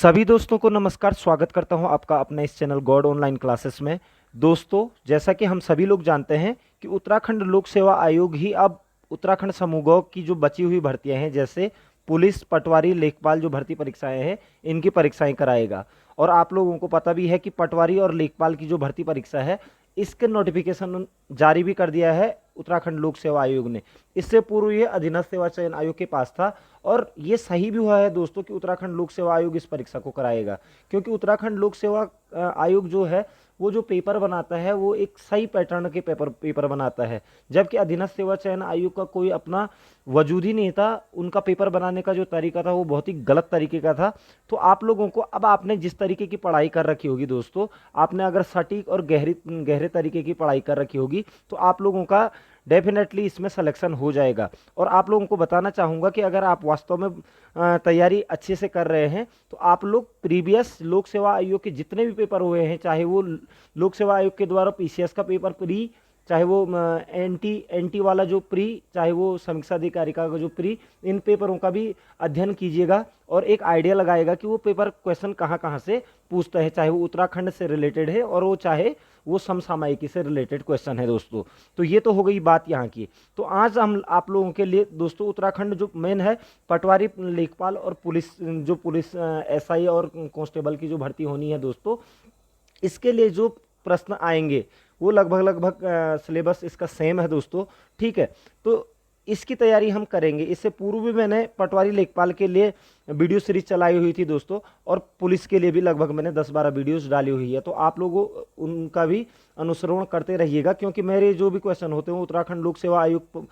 सभी दोस्तों को नमस्कार। स्वागत करता हूं आपका अपने इस चैनल गॉड ऑनलाइन क्लासेस में। दोस्तों, जैसा कि हम सभी लोग जानते हैं कि उत्तराखंड लोक सेवा आयोग ही अब उत्तराखंड समूहों की जो बची हुई भर्तियां हैं, जैसे पुलिस, पटवारी, लेखपाल जो भर्ती परीक्षाएं हैं, इनकी परीक्षाएं कराएगा। और आप लोगों को पता भी है कि पटवारी और लेखपाल की जो भर्ती परीक्षा है, इसके नोटिफिकेशन जारी भी कर दिया है उत्तराखंड लोक सेवा आयोग ने। इससे पूर्व ये अधीनस्थ सेवा चयन आयोग के पास था, और ये सही भी हुआ है दोस्तों कि उत्तराखंड लोक सेवा आयोग इस परीक्षा को कराएगा, क्योंकि उत्तराखंड लोक सेवा आयोग जो है वो जो पेपर बनाता है वो एक सही पैटर्न के पेपर बनाता है, जबकि अधीनस्थ सेवा चयन आयोग का कोई अपना वजूद ही नहीं था। उनका पेपर बनाने का जो तरीका था वो बहुत ही गलत तरीके का था। तो आप लोगों को, अब आपने जिस तरीके की पढ़ाई कर रखी होगी दोस्तों, आपने अगर सटीक और गहरे तरीके की पढ़ाई कर रखी होगी तो आप लोगों का डेफिनेटली इसमें सिलेक्शन हो जाएगा। और आप लोगों को बताना चाहूँगा कि अगर आप वास्तव में तैयारी अच्छे से कर रहे हैं तो आप लोग प्रीवियस लोक सेवा आयोग के जितने भी पेपर हुए हैं, चाहे वो लोक सेवा आयोग के द्वारा पीसीएस का पेपर प्री, चाहे वो एनटी वाला जो प्री, चाहे वो समीक्षा अधिकारिका का जो प्री, इन पेपरों का भी अध्ययन कीजिएगा और एक आइडिया लगाएगा कि वो पेपर क्वेश्चन कहाँ कहाँ से पूछते हैं, चाहे वो उत्तराखंड से रिलेटेड है और वो चाहे वो समसामयिकी से रिलेटेड क्वेश्चन है दोस्तों। तो ये तो हो गई बात यहाँ की। तो आज हम आप लोगों के लिए दोस्तों उत्तराखंड जो मेन है पटवारी, लेखपाल और पुलिस, जो पुलिस एसआई और कांस्टेबल की जो भर्ती होनी है दोस्तों, इसके लिए जो प्रश्न आएंगे वो लगभग लगभग सिलेबस इसका सेम है दोस्तों। ठीक है, तो इसकी तैयारी हम करेंगे। इससे पूर्व भी मैंने पटवारी, लेखपाल के लिए वीडियो सीरीज चलाई हुई थी दोस्तों, और पुलिस के लिए भी लगभग मैंने 10-12 वीडियोस डाली हुई है। तो आप लोगों उनका भी अनुसरण करते रहिएगा, क्योंकि मेरे जो भी क्वेश्चन होते हैं उत्तराखंड लोक सेवा आयोग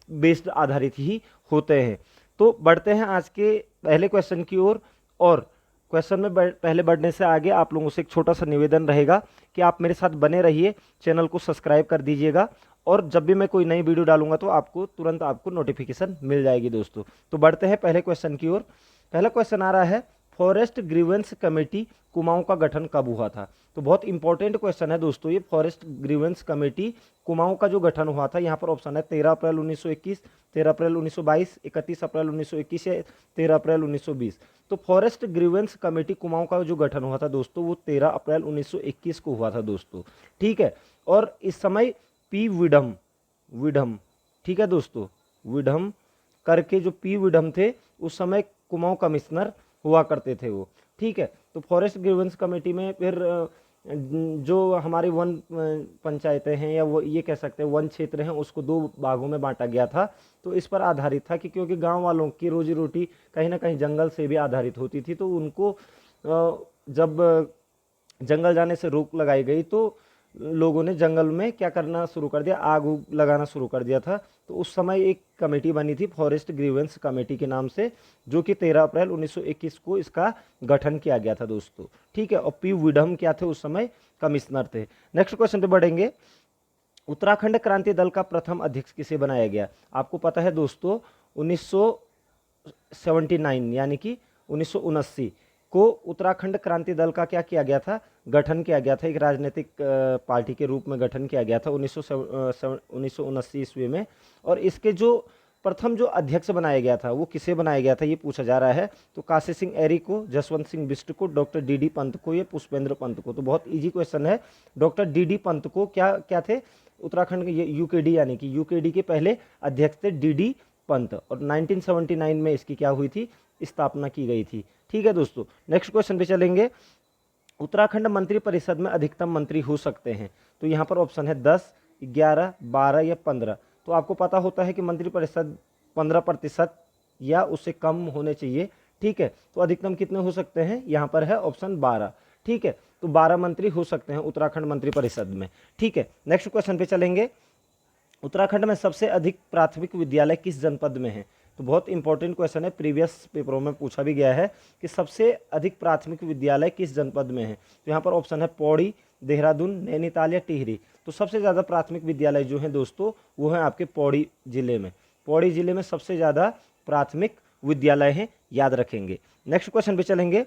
बेस्ड आधारित ही होते हैं। तो बढ़ते हैं आज के पहले क्वेश्चन की ओर। और क्वेश्चन में पहले बढ़ने से आगे आप लोगों से एक छोटा सा निवेदन रहेगा कि आप मेरे साथ बने रहिए, चैनल को सब्सक्राइब कर दीजिएगा, और जब भी मैं कोई नई वीडियो डालूंगा तो आपको तुरंत नोटिफिकेशन मिल जाएगी दोस्तों। तो बढ़ते हैं पहले क्वेश्चन की ओर। पहला क्वेश्चन आ रहा है, फॉरेस्ट ग्रीवेंस कमेटी कुमाऊं का गठन कब हुआ था? तो बहुत इंपॉर्टेंट क्वेश्चन है दोस्तों ये। फॉरेस्ट ग्रीवेंस कमेटी कुमाऊं का जो गठन हुआ था, यहाँ पर ऑप्शन है 13 अप्रैल 1921, 13 अप्रैल 1922, 31 अप्रैल 1921 या 13 अप्रैल 1920। तो फॉरेस्ट ग्रीवेंस कमेटी कुमाऊं का जो गठन हुआ था दोस्तों वो 13 अप्रैल 1921 को हुआ था दोस्तों। ठीक है, और इस समय पी विडम विडम ठीक है दोस्तों, विडम करके जो पी विडम थे उस समय कुमाऊं कमिश्नर हुआ करते थे वो। ठीक है, तो फॉरेस्ट ग्रीवेंस कमेटी में फिर जो हमारी वन पंचायतें हैं, या वो ये कह सकते हैं वन क्षेत्र हैं, उसको 2 भागों में बांटा गया था। तो इस पर आधारित था कि क्योंकि गांव वालों की रोजी रोटी कहीं ना कहीं जंगल से भी आधारित होती थी, तो उनको जब जंगल जाने से रोक लगाई गई तो लोगों ने जंगल में क्या करना शुरू कर दिया, आग उग लगाना शुरू कर दिया था। तो उस समय एक कमेटी बनी थी फॉरेस्ट ग्रीवेंस कमेटी के नाम से, जो कि 13 अप्रैल 1921 को इसका गठन किया गया था दोस्तों। ठीक है, और पी विडम क्या थे उस समय, कमिश्नर थे। नेक्स्ट क्वेश्चन पे बढ़ेंगे। उत्तराखंड क्रांति दल का प्रथम अध्यक्ष किसे बनाया गया? आपको पता है दोस्तों 1979 यानी कि 1979 को उत्तराखंड क्रांति दल का क्या किया गया था, गठन किया गया था। एक राजनीतिक पार्टी के रूप में गठन किया गया था 1979 ईस्वी में। और इसके जो प्रथम जो अध्यक्ष बनाया गया था वो किसे बनाया गया था, ये पूछा जा रहा है। तो काशी सिंह एरी को, जसवंत सिंह बिष्ट को, डॉक्टर डी पंत को, या पुष्पेंद्र पंत को? तो बहुत इजी क्वेश्चन है। डॉक्टर डी पंत को क्या थे, उत्तराखंड के यूकेडी यानी कि यूकेडी के पहले अध्यक्ष थे डी पंत, और 1979 में इसकी क्या हुई थी, स्थापना की गई थी। ठीक है दोस्तों, नेक्स्ट क्वेश्चन पे चलेंगे। उत्तराखंड मंत्री परिषद में अधिकतम मंत्री हो सकते हैं? तो यहाँ पर ऑप्शन है 10, 11, 12 या 15। तो आपको पता होता है कि मंत्री परिषद 15% या उससे कम होने चाहिए। ठीक है, तो अधिकतम कितने हो सकते हैं, यहाँ पर है ऑप्शन 12। ठीक है, तो 12 मंत्री हो सकते हैं उत्तराखंड मंत्री परिषद में। ठीक है, नेक्स्ट क्वेश्चन पे चलेंगे। उत्तराखंड में सबसे अधिक प्राथमिक विद्यालय किस जनपद में है? तो बहुत इंपॉर्टेंट क्वेश्चन है, प्रीवियस पेपरों में पूछा भी गया है कि सबसे अधिक प्राथमिक विद्यालय किस जनपद में है। तो यहाँ पर ऑप्शन है पौड़ी, देहरादून, नैनीताल या टिहरी। तो सबसे ज़्यादा प्राथमिक विद्यालय जो हैं दोस्तों वो हैं आपके पौड़ी जिले में। पौड़ी जिले में सबसे ज़्यादा प्राथमिक विद्यालय हैं, याद रखेंगे। नेक्स्ट क्वेश्चन पे चलेंगे।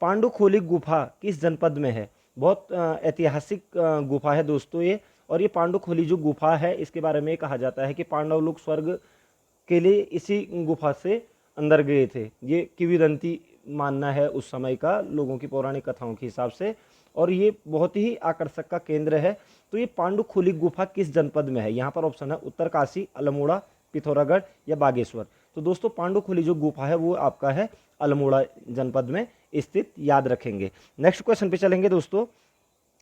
पांडुखोली गुफा किस जनपद में है? बहुत ऐतिहासिक गुफा है दोस्तों ये। और ये पांडुखोली जो गुफा है इसके बारे में कहा जाता है कि पांडव लोग स्वर्ग के लिए इसी गुफा से अंदर गए थे। ये किंवदंती मानना है उस समय का लोगों की पौराणिक कथाओं के हिसाब से, और ये बहुत ही आकर्षक का केंद्र है। तो ये पांडुखोली गुफा किस जनपद में है? यहाँ पर ऑप्शन है उत्तरकाशी, अल्मोड़ा, पिथौरागढ़ या बागेश्वर। तो दोस्तों पांडुखोली जो गुफा है वो आपका है अल्मोड़ा जनपद में स्थित, याद रखेंगे। नेक्स्ट क्वेश्चन पे चलेंगे दोस्तों।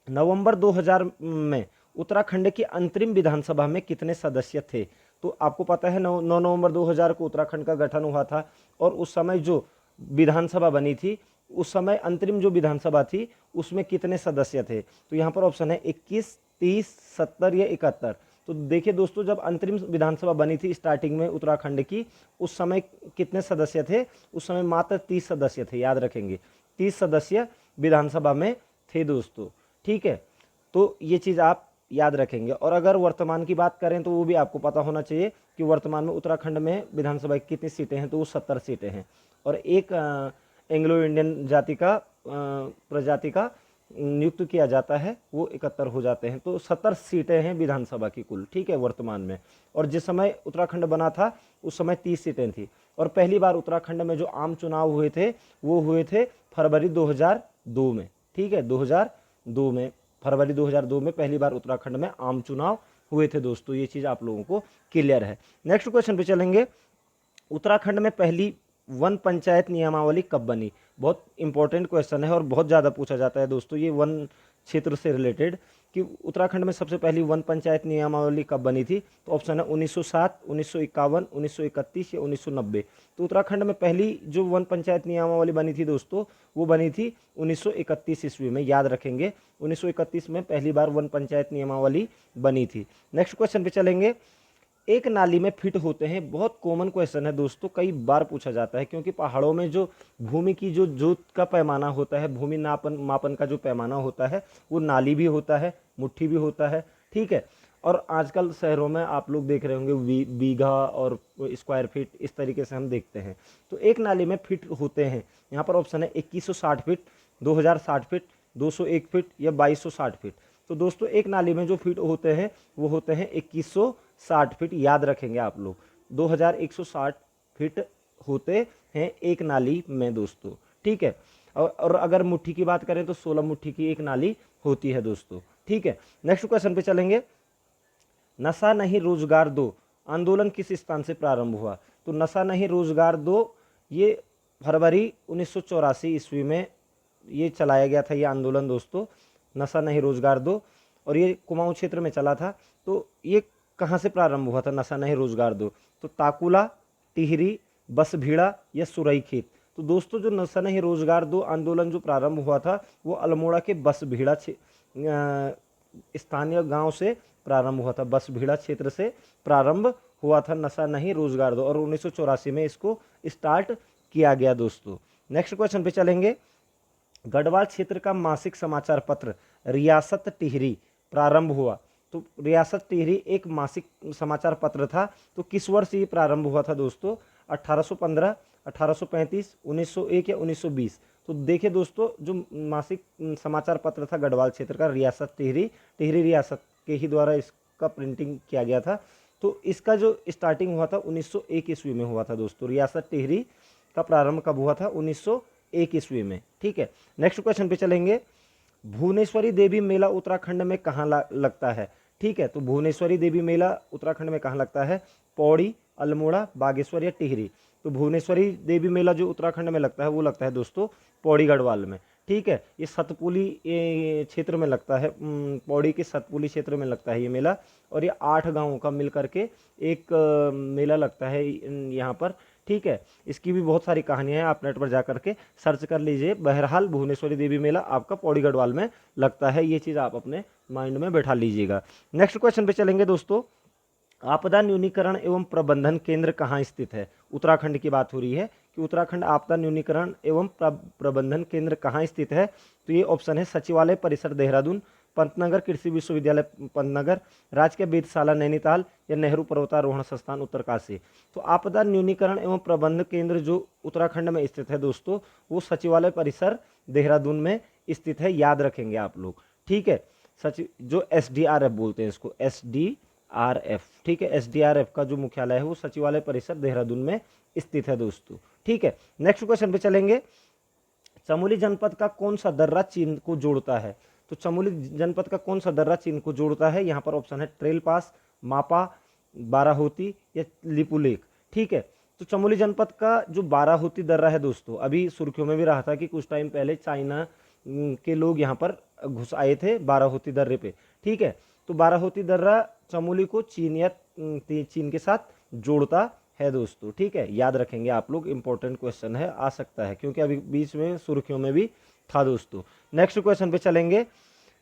नवंबर 2000 में उत्तराखंड की अंतरिम विधानसभा में कितने सदस्य थे? तो आपको पता है 9 नवंबर 2000 को उत्तराखंड का गठन हुआ था, और उस समय जो विधानसभा बनी थी, उस समय अंतरिम जो विधानसभा थी उसमें कितने सदस्य थे? तो यहाँ पर ऑप्शन है 21, 30, 70 या 71। तो देखिए दोस्तों, जब अंतरिम विधानसभा बनी थी स्टार्टिंग में उत्तराखंड की, उस समय कितने सदस्य थे? उस समय मात्र 30 सदस्य थे, याद रखेंगे। 30 सदस्य विधानसभा में थे दोस्तों, ठीक है। तो ये चीज़ आप याद रखेंगे। और अगर वर्तमान की बात करें तो वो भी आपको पता होना चाहिए कि वर्तमान में उत्तराखंड में विधानसभा की कितनी सीटें हैं, तो वो 70 सीटें हैं। और एक एंग्लो इंडियन जाति का प्रजाति का नियुक्त किया जाता है, वो 71 हो जाते हैं। तो 70 सीटें हैं विधानसभा की कुल, ठीक है, वर्तमान में। और जिस समय उत्तराखंड बना था उस समय 30 सीटें थी। और पहली बार उत्तराखंड में जो आम चुनाव हुए थे वो हुए थे फरवरी 2002 में, ठीक है, 2002 में, फरवरी 2002 में पहली बार उत्तराखंड में आम चुनाव हुए थे दोस्तों। ये चीज़ आप लोगों को क्लियर है। नेक्स्ट क्वेश्चन पे चलेंगे। उत्तराखंड में पहली वन पंचायत नियमावली कब बनी? बहुत इंपॉर्टेंट क्वेश्चन है और बहुत ज़्यादा पूछा जाता है दोस्तों ये वन क्षेत्र से रिलेटेड, कि उत्तराखंड में सबसे पहली वन पंचायत नियमावली कब बनी थी? तो ऑप्शन है 1907, 1951, 1931 या 1990। तो उत्तराखंड में पहली जो वन पंचायत नियमावली बनी थी दोस्तों, वो बनी थी 1931 ईस्वी में, याद रखेंगे। 1931 में पहली बार वन पंचायत नियमावली बनी थी। नेक्स्ट क्वेश्चन पे चलेंगे। एक नाली में फिट होते हैं, बहुत कॉमन क्वेश्चन है दोस्तों, कई बार पूछा जाता है, क्योंकि पहाड़ों में जो भूमि की जो जोत का पैमाना होता है, भूमि मापन का जो पैमाना होता है, वो नाली भी होता है, मुट्ठी भी होता है, ठीक है। और आजकल शहरों में आप लोग देख रहे होंगे बीघा और स्क्वायर फीट, इस तरीके से हम देखते हैं। तो एक नाली में फिट होते हैं, यहाँ पर ऑप्शन है 2160 फीट, 2060 फीट, 201 फीट या 2260 फीट। तो दोस्तों एक नाली में जो फीट होते हैं वो होते हैं 2160 फीट, याद रखेंगे आप लोग। 2160 फीट होते हैं एक नाली में दोस्तों, ठीक है। और अगर मुट्ठी की बात करें तो 16 मुट्ठी की एक नाली होती है दोस्तों, ठीक है। नेक्स्ट क्वेश्चन पे चलेंगे। नशा नहीं रोजगार दो आंदोलन किस स्थान से प्रारंभ हुआ? तो नशा नहीं रोजगार दो ये फरवरी 1984 ईस्वी में ये चलाया गया था ये आंदोलन दोस्तों, नशा नहीं रोजगार दो, और ये कुमाऊं क्षेत्र में चला था। तो ये कहाँ से प्रारंभ हुआ था नशा नहीं रोजगार दो? तो ताकुला, टिहरी, बसभीड़ा या सुरईखेत। तो दोस्तों जो नशा नहीं रोजगार दो आंदोलन जो प्रारंभ हुआ था वो अल्मोड़ा के बसभीड़ा स्थानीय गांव से प्रारंभ हुआ था, बसभीड़ा क्षेत्र से प्रारंभ हुआ था नशा नहीं रोजगार दो, और 1984 में इसको स्टार्ट किया गया दोस्तों। नेक्स्ट क्वेश्चन पे चलेंगे। गढ़वाल क्षेत्र का मासिक समाचार पत्र रियासत टिहरी प्रारंभ हुआ। तो रियासत टिहरी एक मासिक समाचार पत्र था, तो किस वर्ष ये प्रारंभ हुआ था दोस्तों? 1815, 1835, 1901 या 1920। तो देखिए दोस्तों जो मासिक समाचार पत्र था गढ़वाल क्षेत्र का रियासत टिहरी, टिहरी रियासत के ही द्वारा इसका प्रिंटिंग किया गया था। तो इसका जो स्टार्टिंग हुआ था 1901 ईस्वी में हुआ था दोस्तों। रियासत टिहरी का प्रारंभ कब हुआ था? 1901 ईस्वी में, ठीक है। नेक्स्ट क्वेश्चन पे चलेंगे। भुवनेश्वरी देवी मेला उत्तराखंड में कहाँ लगता है? ठीक है, तो भुवनेश्वरी देवी मेला उत्तराखंड में कहाँ लगता है? पौड़ी, अल्मोड़ा, बागेश्वर या टिहरी। तो भुवनेश्वरी देवी मेला जो उत्तराखंड में लगता है वो लगता है दोस्तों पौड़ी गढ़वाल में, ठीक है। ये सतपुली क्षेत्र में लगता है, पौड़ी के सतपुली क्षेत्र में लगता है ये मेला, और ये 8 गांवों का मिल करके एक मेला लगता है यहाँ पर, ठीक है। इसकी भी बहुत सारी कहानियां हैं, आप नेट पर जा करके सर्च कर लीजिए। बहरहाल भुवनेश्वरी देवी मेला आपका पौड़ी गढ़वाल में लगता है, ये चीज़ आप अपने माइंड में बैठा लीजिएगा। नेक्स्ट क्वेश्चन पे चलेंगे दोस्तों। आपदा न्यूनीकरण एवं प्रबंधन केंद्र कहाँ स्थित है? उत्तराखंड की बात हो रही है कि उत्तराखंड आपदा न्यूनीकरण एवं प्रबंधन केंद्र कहाँ स्थित है? तो ये ऑप्शन है सचिवालय परिसर देहरादून, पंतनगर कृषि विश्वविद्यालय पंतनगर, राजकीय वेधशाला नैनीताल या नेहरू पर्वतारोहण संस्थान उत्तरकाशी। तो आपदा न्यूनीकरण एवं प्रबंधन केंद्र जो उत्तराखंड में स्थित है दोस्तों वो सचिवालय परिसर देहरादून में स्थित है, याद रखेंगे आप लोग, ठीक है। सचिव जो SDRF बोलते हैं इसको, SDRF, ठीक है। SDRF का जो मुख्यालय है वो सचिवालय परिसर देहरादून में स्थित है दोस्तों, ठीक है। नेक्स्ट क्वेश्चन पे चलेंगे। चमोली जनपद का कौन सा दर्रा चीन को जोड़ता है? तो चमोली जनपद का कौन सा दर्रा चीन को जोड़ता है? यहाँ पर ऑप्शन है ट्रेल पास, मापा, बाराहोती या लिपुलेख। ठीक है, तो चमोली जनपद का जो बाराहोती दर्रा है दोस्तों, अभी सुर्खियों में भी रहा था कि कुछ टाइम पहले चाइना के लोग यहाँ पर घुस आए थे बाराहोती दर्रे पे। ठीक है, तो बाराहोती दर्रा चमोली को चीन या चीन के साथ जोड़ता है दोस्तों। ठीक है, याद रखेंगे आप लोग, इंपॉर्टेंट क्वेश्चन है, आ सकता है क्योंकि अभी बीच में सुर्खियों में भी था दोस्तों। नेक्स्ट क्वेश्चन पे चलेंगे।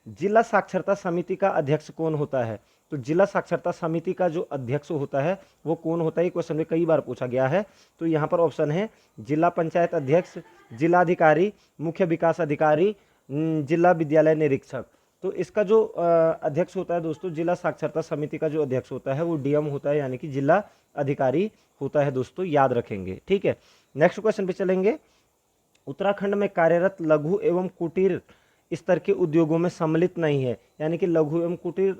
जिला साक्षरता समिति का अध्यक्ष कौन होता है? तो जिला साक्षरता समिति का जो अध्यक्ष होता है वो कौन होता है? ये क्वेश्चन में कई बार पूछा गया है। तो यहाँ पर ऑप्शन है जिला पंचायत अध्यक्ष, जिलाधिकारी, मुख्य विकास अधिकारी, जिला विद्यालय निरीक्षक। तो इसका जो अध्यक्ष होता है दोस्तों, जिला साक्षरता समिति का जो अध्यक्ष होता है वो डीएम होता है, यानी कि जिला अधिकारी होता है दोस्तों, याद रखेंगे। ठीक है, नेक्स्ट क्वेश्चन पे चलेंगे। उत्तराखंड में कार्यरत लघु एवं कुटीर स्तर के उद्योगों में सम्मिलित नहीं है, यानी कि लघु एवं कुटीर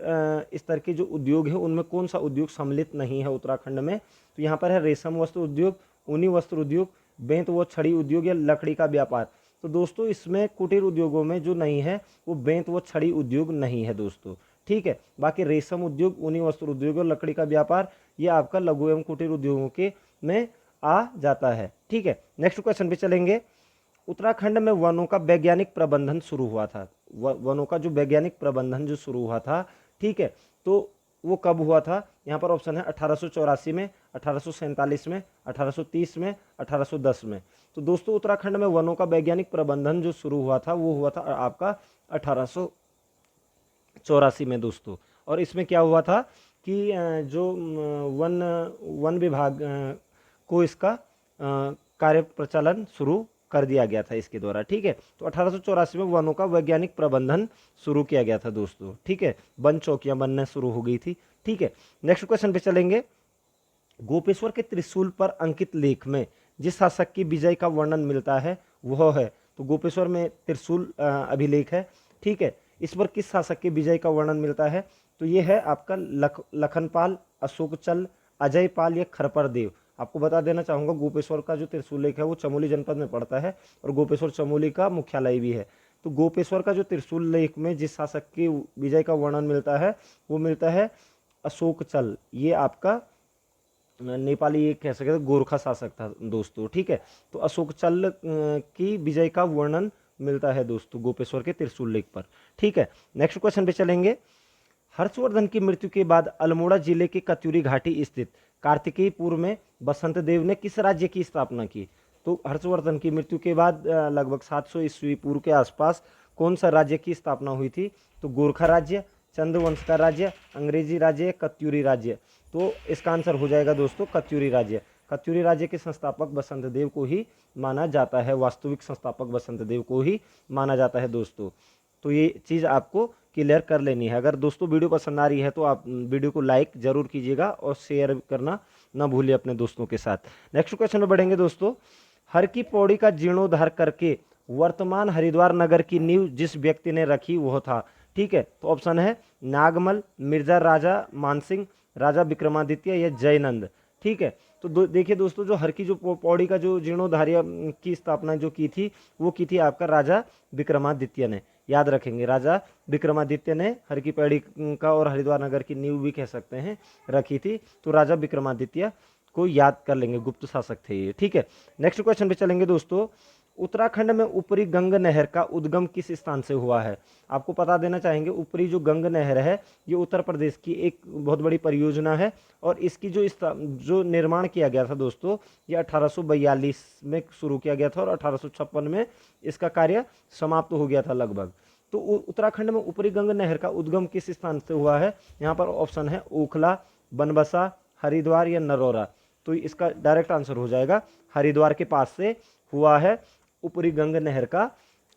स्तर के जो उद्योग है उनमें कौन सा उद्योग सम्मिलित नहीं है उत्तराखंड में? तो यहाँ पर है रेशम वस्त्र उद्योग, ऊनी वस्त्र उद्योग, बेंत व छड़ी उद्योग या लकड़ी का व्यापार। तो दोस्तों इसमें कुटीर उद्योगों में जो नहीं है वो बेंत व छड़ी उद्योग नहीं है दोस्तों। ठीक है, बाकी रेशम उद्योग, ऊनी वस्त्र उद्योग और लकड़ी का व्यापार ये आपका लघु एवं कुटीर उद्योगों के में आ जाता है। ठीक है, नेक्स्ट क्वेश्चन पे चलेंगे। उत्तराखंड में वनों का वैज्ञानिक प्रबंधन शुरू हुआ था। वनों का जो वैज्ञानिक प्रबंधन जो शुरू हुआ था, ठीक है, तो वो कब हुआ था? यहाँ पर ऑप्शन है 1884 में, 1847 में, 1830 में, 1810 में। तो दोस्तों उत्तराखंड में वनों का वैज्ञानिक प्रबंधन जो शुरू हुआ था वो हुआ था आपका 1884 में दोस्तों। और इसमें क्या हुआ था कि जो वन विभाग को इसका कार्य प्रचलन शुरू कर दिया गया था इसके द्वारा। ठीक है, तो 1884 में वनों का वैज्ञानिक प्रबंधन शुरू किया गया था दोस्तों। ठीक है, वन चौकियां बनना शुरू हो गई थी। ठीक है, नेक्स्ट क्वेश्चन पे चलेंगे। गोपेश्वर के त्रिशूल पर अंकित लेख में जिस शासक की विजय का वर्णन मिलता है वह है, तो गोपेश्वर में त्रिशूल अभिलेख है। ठीक है, इस पर किस शासक के विजय का वर्णन मिलता है? तो ये है आपका लखनपाल, अशोकचल, अजयपाल या खरपर। आपको बता देना चाहूँगा गोपेश्वर का जो त्रिशूल लेख है वो चमोली जनपद में पड़ता है और गोपेश्वर चमोली का मुख्यालय भी है। तो गोपेश्वर का जो त्रिशूल लेख में जिस शासक की विजय का वर्णन मिलता है वो मिलता है अशोकचल। ये आपका नेपाली ये कह सकते हैं गोरखा शासक था दोस्तों। ठीक है, तो अशोकचल की विजय का वर्णन मिलता है दोस्तों गोपेश्वर के त्रिशूल लेख पर। ठीक है, नेक्स्ट क्वेश्चन पे चलेंगे। हर्षवर्धन की मृत्यु के बाद अल्मोड़ा जिले के कत्यूरी घाटी स्थित कार्तिकेयपुर में बसंत देव ने किस राज्य की स्थापना की? तो हर्षवर्धन की मृत्यु के बाद लगभग 700 ईस्वी पूर्व के आसपास कौन सा राज्य की स्थापना हुई थी? तो गोरखा राज्य, चंद्रवंश का राज्य, अंग्रेजी राज्य, कत्यूरी राज्य। तो इसका आंसर हो जाएगा दोस्तों कत्यूरी राज्य। कत्यूरी राज्य के संस्थापक बसंत देव को ही माना जाता है, वास्तविक संस्थापक बसंत देव को ही माना जाता है दोस्तों। तो ये चीज़ आपको क्लियर कर लेनी है। अगर दोस्तों वीडियो पसंद आ रही है तो आप वीडियो को लाइक जरूर कीजिएगा और शेयर करना ना भूलिए अपने दोस्तों के साथ। नेक्स्ट क्वेश्चन में बढ़ेंगे दोस्तों। हर की पौड़ी का जीर्णोद्धार करके वर्तमान हरिद्वार नगर की नींव जिस व्यक्ति ने रखी वह था। ठीक है, तो ऑप्शन है नागमल, मिर्जा राजा मानसिंह, राजा विक्रमादित्य या जयनंद। ठीक है, तो देखिए दोस्तों जो हर की जो पौड़ी का जो जीर्णोद्धार की स्थापना जो की थी वो की थी आपका राजा विक्रमादित्य ने। याद रखेंगे राजा विक्रमादित्य ने हर की पौड़ी का और हरिद्वार नगर की नींव भी कह सकते हैं रखी थी। तो राजा विक्रमादित्य को याद कर लेंगे, गुप्त शासक थे ये। ठीक है, नेक्स्ट क्वेश्चन पे चलेंगे दोस्तों। उत्तराखंड में ऊपरी गंग नहर का उद्गम किस स्थान से हुआ है? आपको पता देना चाहेंगे ऊपरी जो गंग नहर है ये उत्तर प्रदेश की एक बहुत बड़ी परियोजना है और इसकी जो निर्माण किया गया था दोस्तों ये 1842 में शुरू किया गया था और 1856 में इसका कार्य समाप्त हो गया था लगभग। तो उत्तराखंड में ऊपरी गंग नहर का उद्गम किस स्थान से हुआ है? यहाँ पर ऑप्शन है ओखला, बनबसा, हरिद्वार या नरौरा। तो इसका डायरेक्ट आंसर हो जाएगा हरिद्वार के पास से हुआ है ऊपरी गंग नहर का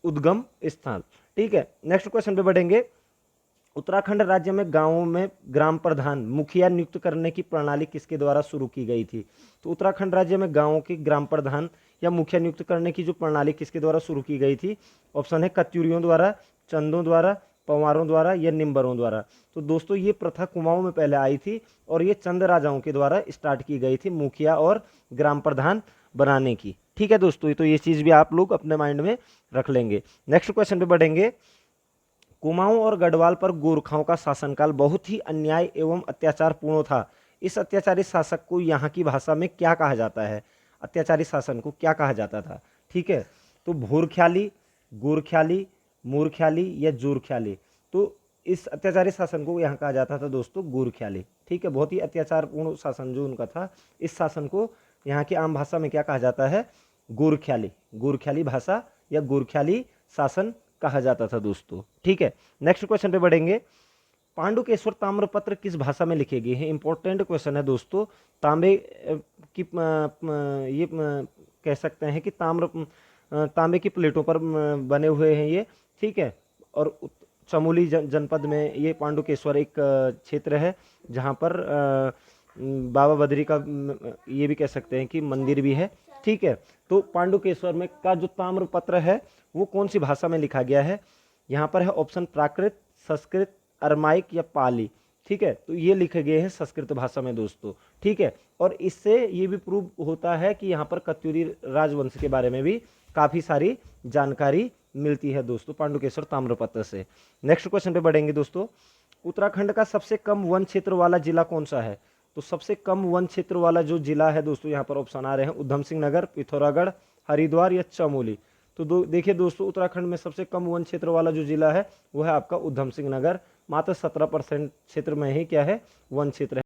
उद्गम स्थान। ठीक है, नेक्स्ट क्वेश्चन पे बढ़ेंगे। उत्तराखंड राज्य में गांवों में ग्राम प्रधान मुखिया नियुक्त करने की प्रणाली किसके द्वारा शुरू की गई थी? तो उत्तराखंड राज्य में गांवों के ग्राम प्रधान या मुखिया नियुक्त करने की जो प्रणाली किसके द्वारा शुरू की गई थी? ऑप्शन है कत्यूरियों द्वारा, चंदों द्वारा, पंवारों द्वारा या निम्बरों द्वारा। तो दोस्तों ये प्रथा कुमाऊं में पहले आई थी और ये चंद राजाओं के द्वारा स्टार्ट की गई थी मुखिया और ग्राम प्रधान बनाने की। ठीक है दोस्तों, तो ये चीज़ भी आप लोग अपने माइंड में रख लेंगे। नेक्स्ट क्वेश्चन पे बढ़ेंगे। कुमाऊं और गढ़वाल पर गोरखाओं का शासनकाल बहुत ही अन्याय एवं अत्याचारपूर्ण था। इस अत्याचारी शासक को यहाँ की भाषा में क्या कहा जाता है? अत्याचारी शासन को क्या कहा जाता था? ठीक है, तो भूरख्याली, गोरख्याली, मूरख्याली या जोरख्याली। तो इस अत्याचारी शासन को यहाँ कहा जाता था दोस्तों गोरख्याली। ठीक है, बहुत ही अत्याचारपूर्ण शासन जो उनका था, इस शासन को यहाँ की आम भाषा में क्या कहा जाता है? गोरख्याली। गोरख्याली भाषा या गोरख्याली शासन कहा जाता था दोस्तों। ठीक है, नेक्स्ट क्वेश्चन पे बढ़ेंगे। पांडुकेश्वर ताम्रपत्र किस भाषा में लिखे गए हैं? इंपॉर्टेंट क्वेश्चन है दोस्तों। तांबे की ये कह सकते हैं कि तांबे की प्लेटों पर बने हुए हैं ये। ठीक है, और चमोली जनपद में ये पांडुकेश्वर एक क्षेत्र है जहाँ पर बाबा बद्री का ये भी कह सकते हैं कि मंदिर भी है। ठीक है, तो पांडुकेश्वर में का जो ताम्रपत्र है वो कौन सी भाषा में लिखा गया है? यहाँ पर है ऑप्शन प्राकृत, संस्कृत, अरमाइक या पाली। ठीक है, तो ये लिखे गए हैं संस्कृत भाषा में दोस्तों। ठीक है, और इससे ये भी प्रूव होता है कि यहाँ पर कत्यूरी राजवंश के बारे में भी काफ़ी सारी जानकारी मिलती है दोस्तों पांडुकेश्वर ताम्रपत्र से। नेक्स्ट क्वेश्चन पे बढ़ेंगे दोस्तों। उत्तराखंड का सबसे कम वन क्षेत्र वाला जिला कौन सा है? तो सबसे कम वन क्षेत्र वाला जो जिला है दोस्तों, यहाँ पर ऑप्शन आ रहे हैं उधम सिंह नगर, पिथौरागढ़, हरिद्वार या चमोली। तो देखिए दोस्तों, उत्तराखंड में सबसे कम वन क्षेत्र वाला जो जिला है वो है आपका उधम सिंह नगर। मात्र 17% क्षेत्र में ही क्या है? वन क्षेत्र है।